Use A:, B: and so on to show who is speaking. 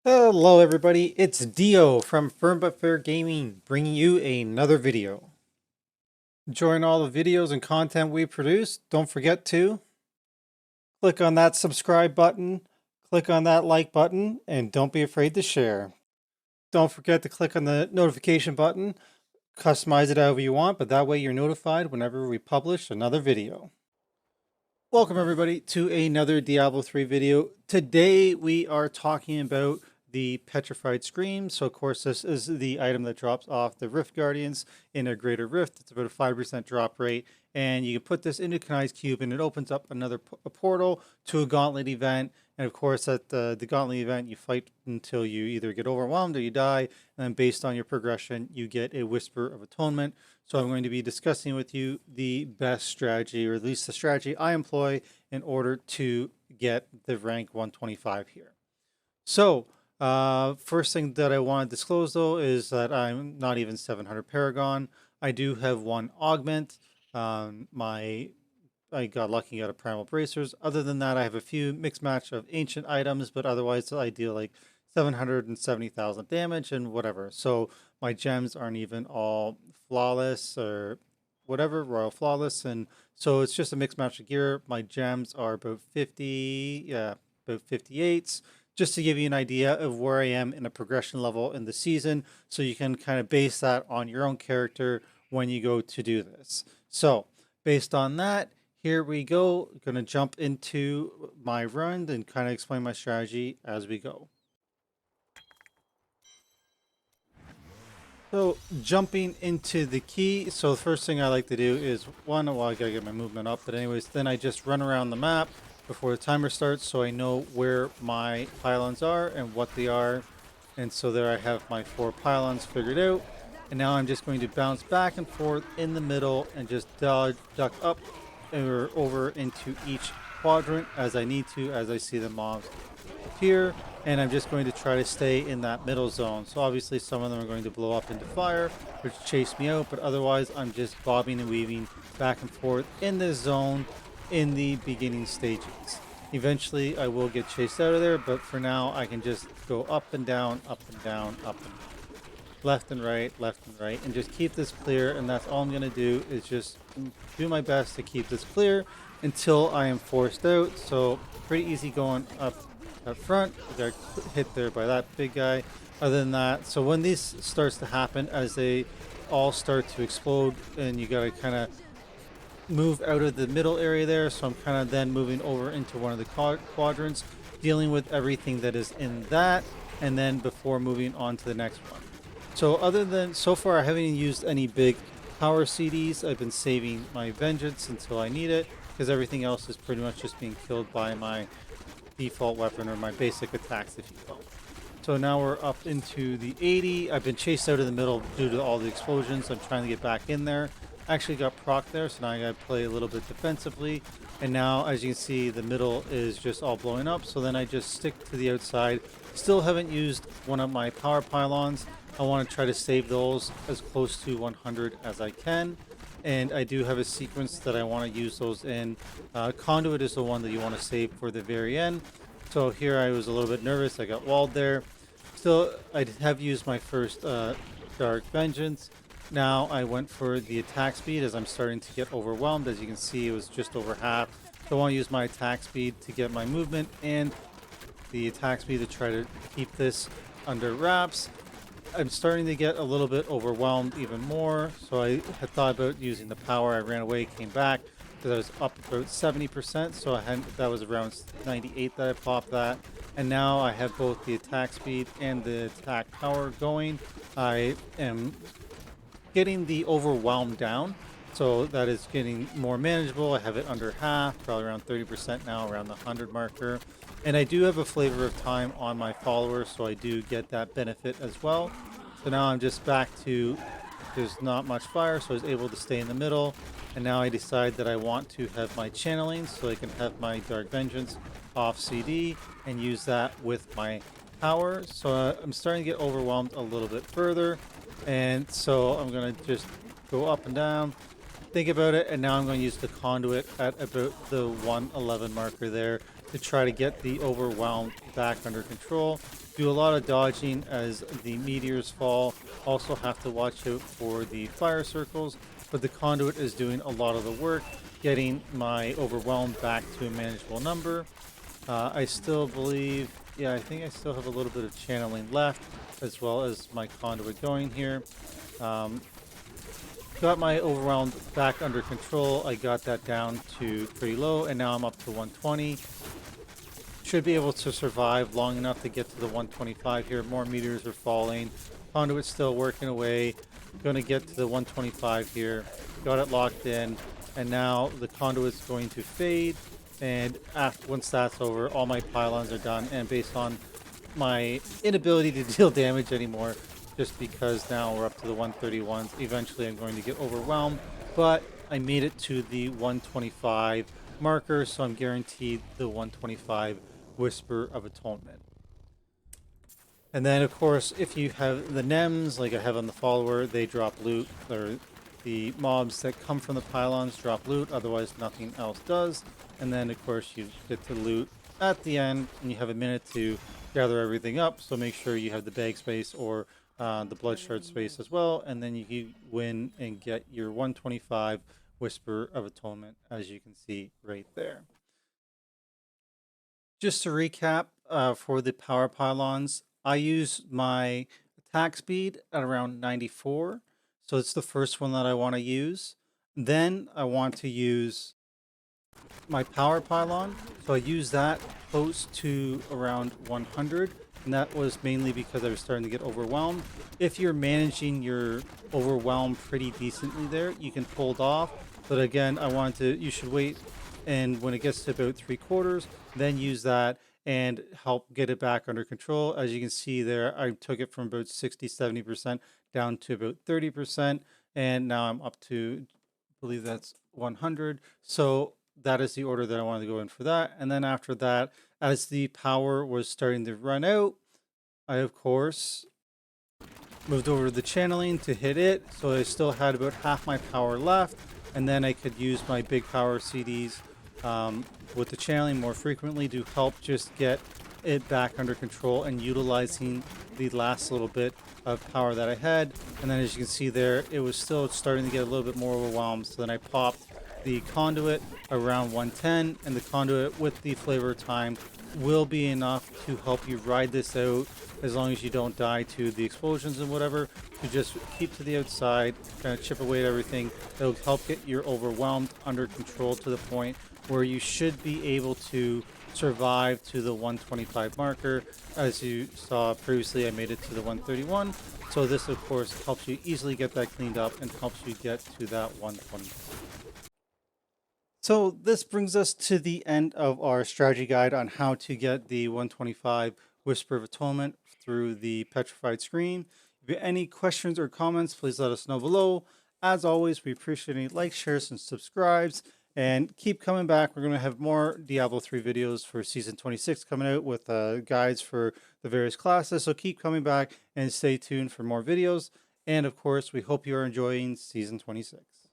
A: Hello everybody, it's Dio from Firm But Fair Gaming bringing you another video. Enjoying all the videos and content we produce, don't forget to click on that subscribe button, click on that like button, and don't be afraid to share. Don't forget to click on the notification button, customize it however you want, but that way you're notified whenever we publish another video. Welcome everybody to another Diablo 3 video. Today we are talking about the Petrified Scream. So of course this is the item that drops off the Rift Guardians in a Greater Rift. It's about a 5% drop rate, and you can put this into Kanai's Cube and it opens up another portal to a Gauntlet event. And of course at the Gauntlet event you fight until you either get overwhelmed or you die, and then based on your progression you get a Whisper of Atonement. So I'm going to be discussing with you the best strategy, or at least the strategy I employ in order to get the rank 125 here. So first thing that I want to disclose though is that I'm not even 700 Paragon. I do have one Augment. I got lucky out of Primal Bracers. Other than that, I have a few mixed match of ancient items, but otherwise I deal like 770,000 damage and whatever. So my gems aren't even all flawless or whatever, royal flawless. And so it's just a mixed match of gear. My gems are about 50, yeah, about 58s, just to give you an idea of where I am in a progression level in the season. So you can kind of base that on your own character when you go to do this. So based on that, here we go. I'm going to jump into my run and kind of explain my strategy as we go. So jumping into the key, so the first thing I like to do is one, well, I gotta get my movement up, but anyways, then I just run around the map before the timer starts so I know where my pylons are and what they are. And so there I have my 4 pylons figured out. And now I'm just going to bounce back and forth in the middle and just dodge, duck up or over into each quadrant as I need to, as I see the mobs appear. And I'm just going to try to stay in that middle zone. So obviously some of them are going to blow up into fire or chase me out, but otherwise I'm just bobbing and weaving back and forth in this zone in the beginning stages. Eventually I will get chased out of there, but for now I can just go up and down, up and down, up and down, left and right, and just keep this clear. And that's all I'm going to do is just do my best to keep this clear until I am forced out. So pretty easy going up front. I got hit there by that big guy. Other than that, so when this starts to happen, as they all start to explode, and you got to kind of move out of the middle area there. So I'm kind of then moving over into one of the quadrants, dealing with everything that is in that, and then before moving on to the next one. So other than, so far I haven't used any big power CDs. I've been saving my vengeance until I need it, because everything else is pretty much just being killed by my default weapon or my basic attacks, if you will. So now we're up into the 80. I've been chased out of the middle due to all the explosions. I'm trying to get back in there. Actually got proc there, so now I gotta play a little bit defensively. And now, as you can see, the middle is just all blowing up. So then I just stick to the outside. Still haven't used one of my power pylons. I want to try to save those as close to 100 as I can. And I do have a sequence that I want to use those in. Conduit is the one that you want to save for the very end. So here I was a little bit nervous. I got walled there. Still, I have used my first Dark Vengeance. Now I went for the attack speed as I'm starting to get overwhelmed. As you can see, it was just over half. So I want to use my attack speed to get my movement and the attack speed to try to keep this under wraps. I'm starting to get a little bit overwhelmed even more, so I had thought about using the power. I ran away, came back, because I was up about 70%, so that was around 98 that I popped that. And now I have both the attack speed and the attack power going. I am getting the overwhelm down, so that is getting more manageable. I have it under half, probably around 30% now, around the 100 marker. And I do have a flavor of time on my followers, so I do get that benefit as well. So now I'm just back to, there's not much fire, so I was able to stay in the middle. And now I decide that I want to have my channeling, so I can have my Dark Vengeance off CD and use that with my power. So I'm starting to get overwhelmed a little bit further. And so I'm going to just go up and down, think about it, and now I'm going to use the conduit at about the 111 marker there to try to get the overwhelmed back under control. Do a lot of dodging as the meteors fall. Also have to watch out for the fire circles, but the conduit is doing a lot of the work, getting my overwhelmed back to a manageable number. I still believe, yeah, I think I still have a little bit of channeling left, as well as my conduit going here. Um, got my overwhelmed back under control. I got that down to pretty low, and now I'm up to 120. Should be able to survive long enough to get to the 125 here. More meters are falling. Conduit's still working away. Going to get to the 125 here. Got it locked in, and now the conduit's going to fade. And once that's over, all my pylons are done. And based on my inability to deal damage anymore, just because now we're up to the 131s, eventually I'm going to get overwhelmed. But I made it to the 125 marker, so I'm guaranteed the 125 Whisper of Atonement. And then, of course, if you have the NEMs, like I have on the follower, they drop loot, or the mobs that come from the pylons drop loot, otherwise nothing else does. And then, of course, you get to loot at the end, and you have a minute to gather everything up, so make sure you have the bag space or the blood shard space as well, and then you win and get your 125 Whisper of Atonement, as you can see right there. Just to recap, for the power pylons, I use my attack speed at around 94. So it's the first one that I want to use. Then I want to use my power pylon. So I use that close to around 100. And that was mainly because I was starting to get overwhelmed. If you're managing your overwhelm pretty decently there, you can hold off. But again, you should wait. And when it gets to about 3/4, then use that and help get it back under control. As you can see there, I took it from about 60, 70% down to about 30%. And now I'm up to, I believe that's 100. So that is the order that I wanted to go in for that. And then after that, as the power was starting to run out, I, of course, moved over to the channeling to hit it. So I still had about half my power left. And then I could use my big power CDs with the channeling more frequently to help just get it back under control and utilizing the last little bit of power that I had. And then as you can see there, it was still starting to get a little bit more overwhelmed. So then I popped the conduit around 110, and the conduit with the flavor time will be enough to help you ride this out, as long as you don't die to the explosions and whatever, to just keep to the outside, kind of chip away at everything. It'll help get your overwhelmed under control to the point where you should be able to survive to the 125 marker. As you saw previously, I made it to the 131. So this, of course, helps you easily get that cleaned up and helps you get to that 125. So this brings us to the end of our strategy guide on how to get the 125 Whisper of Atonement through the Petrified Scream. If you have any questions or comments, please let us know below. As always, we appreciate any likes, shares, and subscribes. And keep coming back. We're going to have more Diablo 3 videos for Season 26 coming out with guides for the various classes. So keep coming back and stay tuned for more videos. And of course, we hope you are enjoying Season 26.